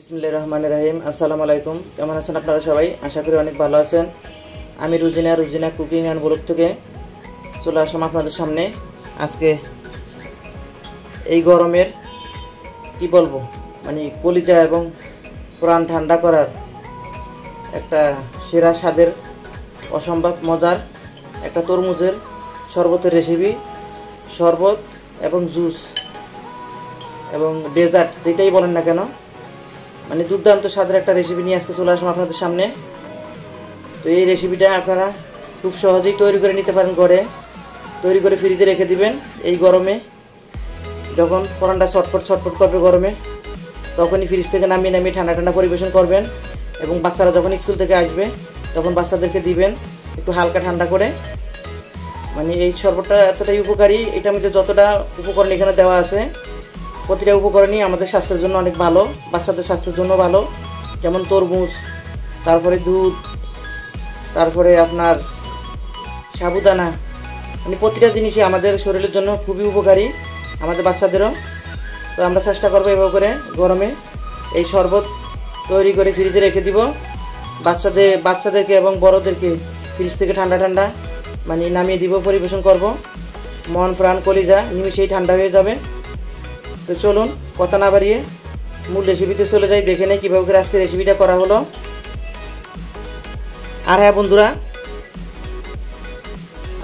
বিসমিল্লাহির রহমানির রহিম। আসসালামু আলাইকুম। কেমন আছেন আপনারা সবাই? আশা করি অনেক ভালো আছেন। আমি রুজিনা কুকিং অ্যান্ড ব্লগ থেকে চলে আসলাম আপনাদের সামনে। আজকে এই গরমের কি বলবো, কলিজা এবং প্রাণ ঠান্ডা করার একটা সেরা স্বাদের অসম্ভব মজার একটা তরমুজের শরবতের রেসিপি। শরবত এবং জুস এবং ডেজার্ট যেটাই বলেন না কেন, দুর্দান্ত স্বাদের একটা রেসিপি নিয়ে আজকে চলে আসলাম আপনাদের সামনে। তো এই রেসিপিটা আপনারা খুব সহজেই তৈরি করে নিতে পারেন। ঘরে তৈরি করে ফ্রিজে রেখে দিবেন। এই গরমে যখন পরানটা ছটফট করবে গরমে, তখনই ফ্রিজ থেকে নামিয়ে ঠান্ডা পরিবেশন করবেন। এবং বাচ্চারা যখন স্কুল থেকে আসবে তখন বাচ্চাদেরকে দিবেন একটু হালকা ঠান্ডা করে। এই শরবতটা এতটাই উপকারী, এটার মধ্যে যতটা উপকরণ এখানে দেওয়া আছে প্রতিটা উপকরণই আমাদের স্বাস্থ্যের জন্য অনেক ভালো, বাচ্চাদের স্বাস্থ্যের জন্য ভালো। যেমন তরমুজ, তারপরে দুধ, তারপরে আপনার সাবুদানা, প্রতিটা জিনিসই আমাদের শরীরের জন্য খুবই উপকারী, আমাদের বাচ্চাদেরও। তো আমরা চেষ্টা করবো এভাবে করে গরমে এই শরবত তৈরি করে ফ্রিজে রেখে দিব। বাচ্চাদেরকে এবং বড়োদেরকে ফ্রিজ থেকে ঠান্ডা নামিয়ে দিব, পরিবেশন করব। মন প্রাণ কলিজা নিমিশেই ঠান্ডা হয়ে যাবে। তো চলুন কথা না বাড়িয়ে মূল রেসিপিতে চলে যাই, দেখে নেই কীভাবে করে আজকে রেসিপিটা করা হলো। আর হ্যাঁ বন্ধুরা,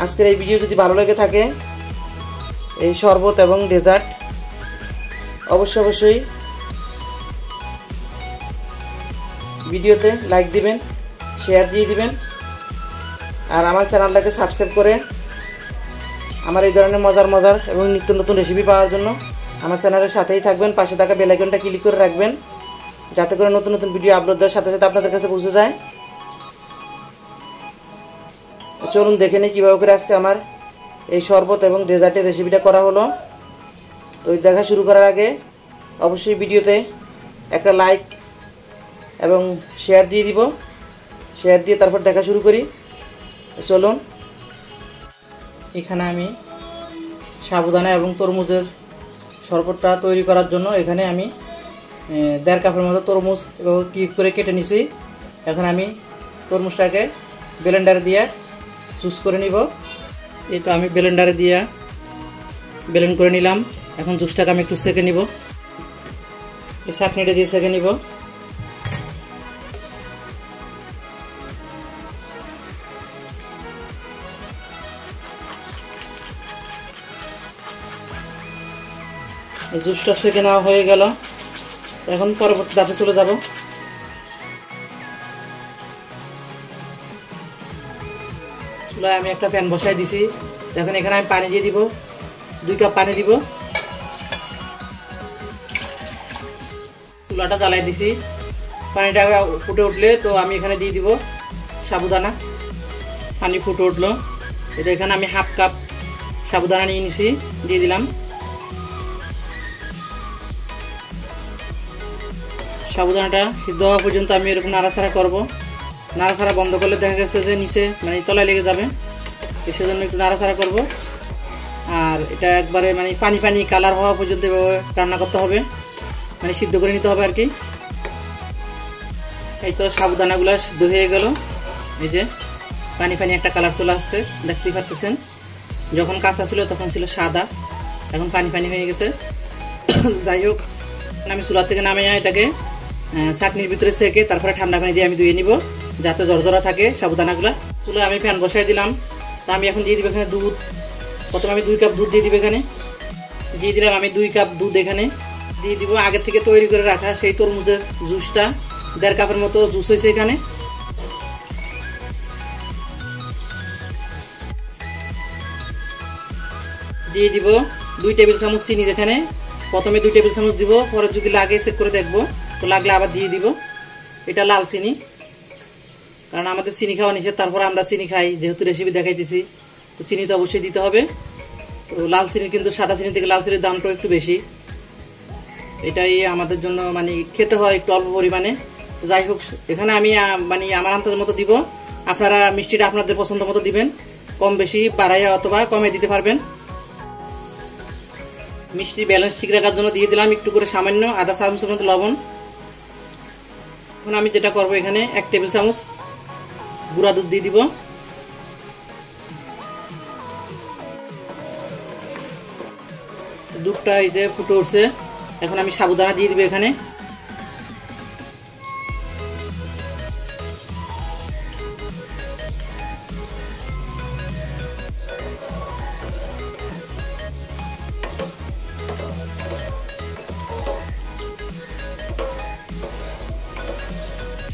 আজকের এই ভিডিও যদি ভালো লেগে থাকে, এই শরবত এবং ডেজার্ট, অবশ্যই ভিডিওতে লাইক দিবেন, শেয়ার দিয়ে দিবেন। আর আমার চ্যানেলটাকে সাবস্ক্রাইব করে আমার এই ধরনের মজার এবং নিত্য নতুন রেসিপি পাওয়ার জন্য আমার চ্যানেলের সাথেই থাকবেন। পাশে থাকা বেল আইকনটা ক্লিক করে রাখবেন, যাতে করে নতুন ভিডিও আপলোড দেওয়ার সাথে সাথে আপনাদের কাছে পৌঁছে যায়। চলুন দেখে নিই কীভাবে করে আজকে আমার এই শরবত এবং ডেজার্টের রেসিপিটা করা হলো। তো এই দেখা শুরু করার আগে অবশ্যই ভিডিওতে একটা লাইক এবং শেয়ার দিয়ে দিব। শেয়ার দিয়ে তারপর দেখা শুরু করি। চলুন, এখানে আমি সাবুদানা এবং তরমুজের শরবতটা তৈরি করার জন্য এখানে আমি 1.5 কাপের মতো তরমুজ এভাবে কিউব করে কেটে নিছি। এখন আমি তরমুজটাকে ব্লেন্ডারে দিয়ে জুস করে নিব। এই তো আমি ব্লেন্ডারে দিয়ে ব্লেন্ড করে নিলাম। এখন জুসটাকে আমি একটু সেঁকে নিব, এই ছাঁকনিটা দিয়ে সেঁকে নিব। এই জুসটা সেঁকে নেওয়া হয়ে গেল। এখন পরবর্তী ধাপে চলে যাব। চুলায় আমি একটা প্যান বসাই দিছি। এখন এখানে আমি পানি দিয়ে দিব, 2 কাপ পানি দিব। চুলাটা জ্বালাই দিছি। পানিটা ফুটে উঠলে তো আমি এখানে দিয়ে দিব সাবুদানা। পানি ফুটে উঠলো, এটা এখানে আমি 1/2 কাপ সাবুদানা নিয়ে নিছি, দিয়ে দিলাম। সাবুদানাটা সিদ্ধ হওয়া পর্যন্ত আমি এরকম নাড়াচাড়া করব। নাড়াচাড়া বন্ধ করলে দেখা গেছে যে নিচে তলায় লেগে যাবে, সেজন্য একটু নাড়াচাড়া করব। আর এটা একবারে পানি কালার হওয়া পর্যন্ত এভাবে রান্না করতে হবে, সিদ্ধ করে নিতে হবে আর কি। এই তো সাবুদানাগুলো সিদ্ধ হয়ে গেল। এই যে পানি একটা কালার চলে আসছে, দেখতেই পাচ্ছেন। যখন কাঁচা ছিল তখন ছিল সাদা, এখন পানি হয়ে গেছে। যাই হোক, আমি চুলা থেকে নামিয়ে এটাকে চাটনির ভিতরে সেঁকে তারপরে ঠান্ডা পানি দিয়ে আমি ধুয়ে নিব, যাতে জড়জড়া থাকে সাবুদানাগুলা। চুলা আমি ফ্যান বসাই দিলাম। তা আমি এখন দিয়ে দিব এখানে দুধ। প্রথমে আমি 2 কাপ দুধ দিয়ে দিব। এখানে দিয়ে দিলাম আমি 2 কাপ দুধ। এখানে দিয়ে দিব আগে থেকে তৈরি করে রাখা সেই তরমুজের জুসটা। 1.5 কাপের মতো জুস হয়েছে। এখানে দিয়ে দিব 2 টেবিল চামচ চিনি। এখানে প্রথমে 2 টেবিল চামচ দিব, পরে যদি লাগে চেক করে দেখবো, তো লাগলে আবার দিয়ে দিব। এটা লাল চিনি, কারণ আমাদের চিনি খাওয়া নিষেধ, তারপরে আমরা চিনি খাই, যেহেতু রেসিপি দেখাইতেছি তো চিনি তো অবশ্যই দিতে হবে। তো লাল চিনি কিন্তু সাদা চিনি থেকে লাল চিনির দামটাও একটু বেশি। এটাই আমাদের জন্য খেতে হয় একটু অল্প পরিমাণে। তো যাই হোক, এখানে আমি আমার আন্দাজ মতো দিব। আপনারা মিষ্টিটা আপনাদের পছন্দ মতো দিবেন, কম বেশি বাড়াইয়া অথবা কমে দিতে পারবেন। মিষ্টি ব্যালেন্স ঠিক রাখার জন্য দিয়ে দিলাম একটু করে সামান্য আধা চামচের মতো লবণ। এখন আমি যেটা করব, এখানে 1 টেবিল চামচ গুঁড়া দুধ দিয়ে দিব। দুধটা এই যে ফুটে উঠছে, এখন আমি সাবুদানা দিয়ে দিব এখানে।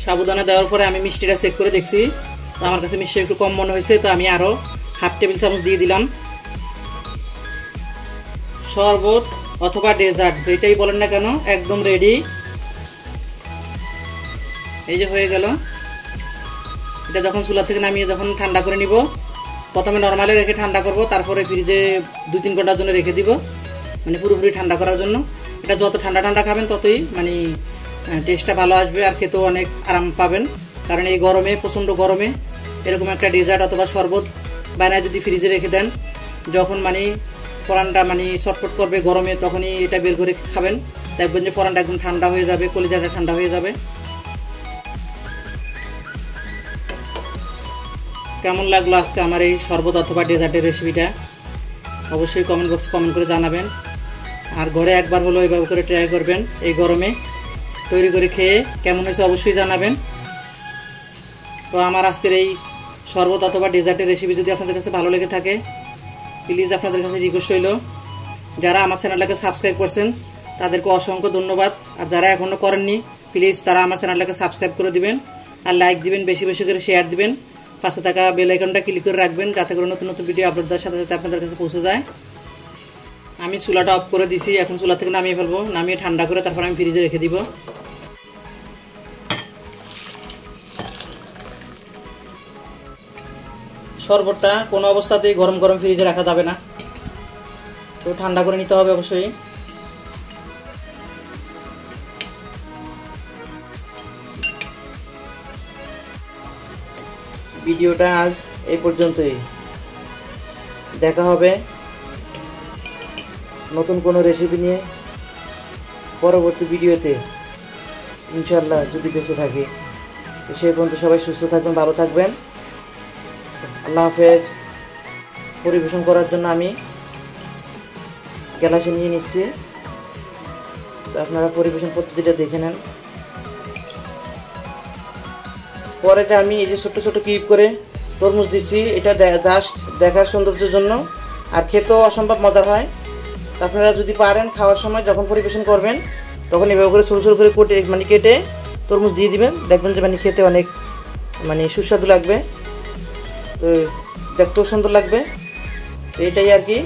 সাবুদানা দেওয়ার পরে আমি মিষ্টিটা চেক করে দেখছি, তো আমার কাছে মিষ্টি একটু কম মনে হয়েছে, তো আমি আরও 1/2 টেবিল চামচ দিয়ে দিলাম। শরবত অথবা ডেজার্ট যেটাই বলেন না কেন একদম রেডি। এই যে হয়ে গেল। এটা যখন চুলা থেকে নামিয়ে যখন ঠান্ডা করে নিব, প্রথমে নর্মালে রেখে ঠান্ডা করব, তারপরে ফ্রিজে 2-3 ঘন্টার জন্য রেখে দিব, মানে পুরোপুরি ঠান্ডা করার জন্য। এটা যত ঠান্ডা ঠান্ডা খাবেন ততই মানে টেস্টটা ভালো আসবে আর খেতেও অনেক আরাম পাবেন। কারণ এই গরমে, প্রচণ্ড গরমে এরকম একটা ডেজার্ট অথবা শরবত বানায় যদি ফ্রিজে রেখে দেন, যখন মানে পরানটা মানে চটপট করবে গরমে, তখনই এটা বের করে খাবেন, দেখবেন যে পরানটা একদম ঠান্ডা হয়ে যাবে, কলিজাটা ঠান্ডা হয়ে যাবে। কেমন লাগলো আজকে আমার এই শরবত অথবা ডেজার্টের রেসিপিটা, অবশ্যই কমেন্ট বক্সে কমেন্ট করে জানাবেন। আর ঘরে একবার হলো এইভাবে করে ট্রাই করবেন, এই গরমে তৈরি করে খেয়ে কেমন হয়েছে অবশ্যই জানাবেন। তো আমার আজকের এই শরবত অথবা ডেজার্টের রেসিপি যদি আপনাদের কাছে ভালো লেগে থাকে, প্লিজ আপনাদের কাছে রিকোয়েস্ট হইল, যারা আমার চ্যানেলটাকে সাবস্ক্রাইব করছেন তাদেরকে অসংখ্য ধন্যবাদ। আর যারা এখনও করেননি, প্লিজ তারা আমার চ্যানেলটাকে সাবস্ক্রাইব করে দিবেন, আর লাইক দিবেন, বেশি বেশি করে শেয়ার দিবেন, পাশে থাকা বেল আইকনটা ক্লিক করে রাখবেন, যাতে করে নতুন নতুন ভিডিও আপলোড দেওয়ার সাথে সাথে আপনাদের কাছে পৌঁছে যায়। আমি চুলাটা অফ করে দিছি, এখন চুলা থেকে নামিয়ে ফেলবো, নামিয়ে ঠান্ডা করে তারপর আমি ফ্রিজে রেখে দিব। শরবতটা কোনো অবস্থাতেই গরম গরম ফ্রিজে রাখা যাবে না, তো ঠান্ডা করে নিতে হবে অবশ্যই। ভিডিওটা আজ এই পর্যন্তই, দেখা হবে নতুন কোনো রেসিপি নিয়ে পরবর্তী ভিডিওতে ইনশাআল্লাহ, যদি বেঁচে থাকি। সেই পর্যন্ত সবাই সুস্থ থাকবেন, ভালো থাকবেন। আল্লাহ হাফেজ। পরিবেশন করার জন্য আমি গ্লাসে নিয়ে নিচ্ছি, তো আপনারা পরিবেশন পদ্ধতিটা দেখে নেন। পরেতে আমি এই যে ছোট ছোট কিউব করে তরমুজ দিচ্ছি, এটা জাস্ট দেখার সৌন্দর্যের জন্য, আর খেতেও অসম্ভব মজার হয়। আপনারা যদি পারেন খাওয়ার সময় যখন পরিবেশন করবেন, তখন এভাবে করে ছোটো ছোটো করে কেটে তরমুজ দিয়ে দিবেন, দেখবেন যে মানে খেতে অনেক মানে সুস্বাদু লাগবে, তো দেখতেও সুন্দর লাগবে। তো এটাই আর কি।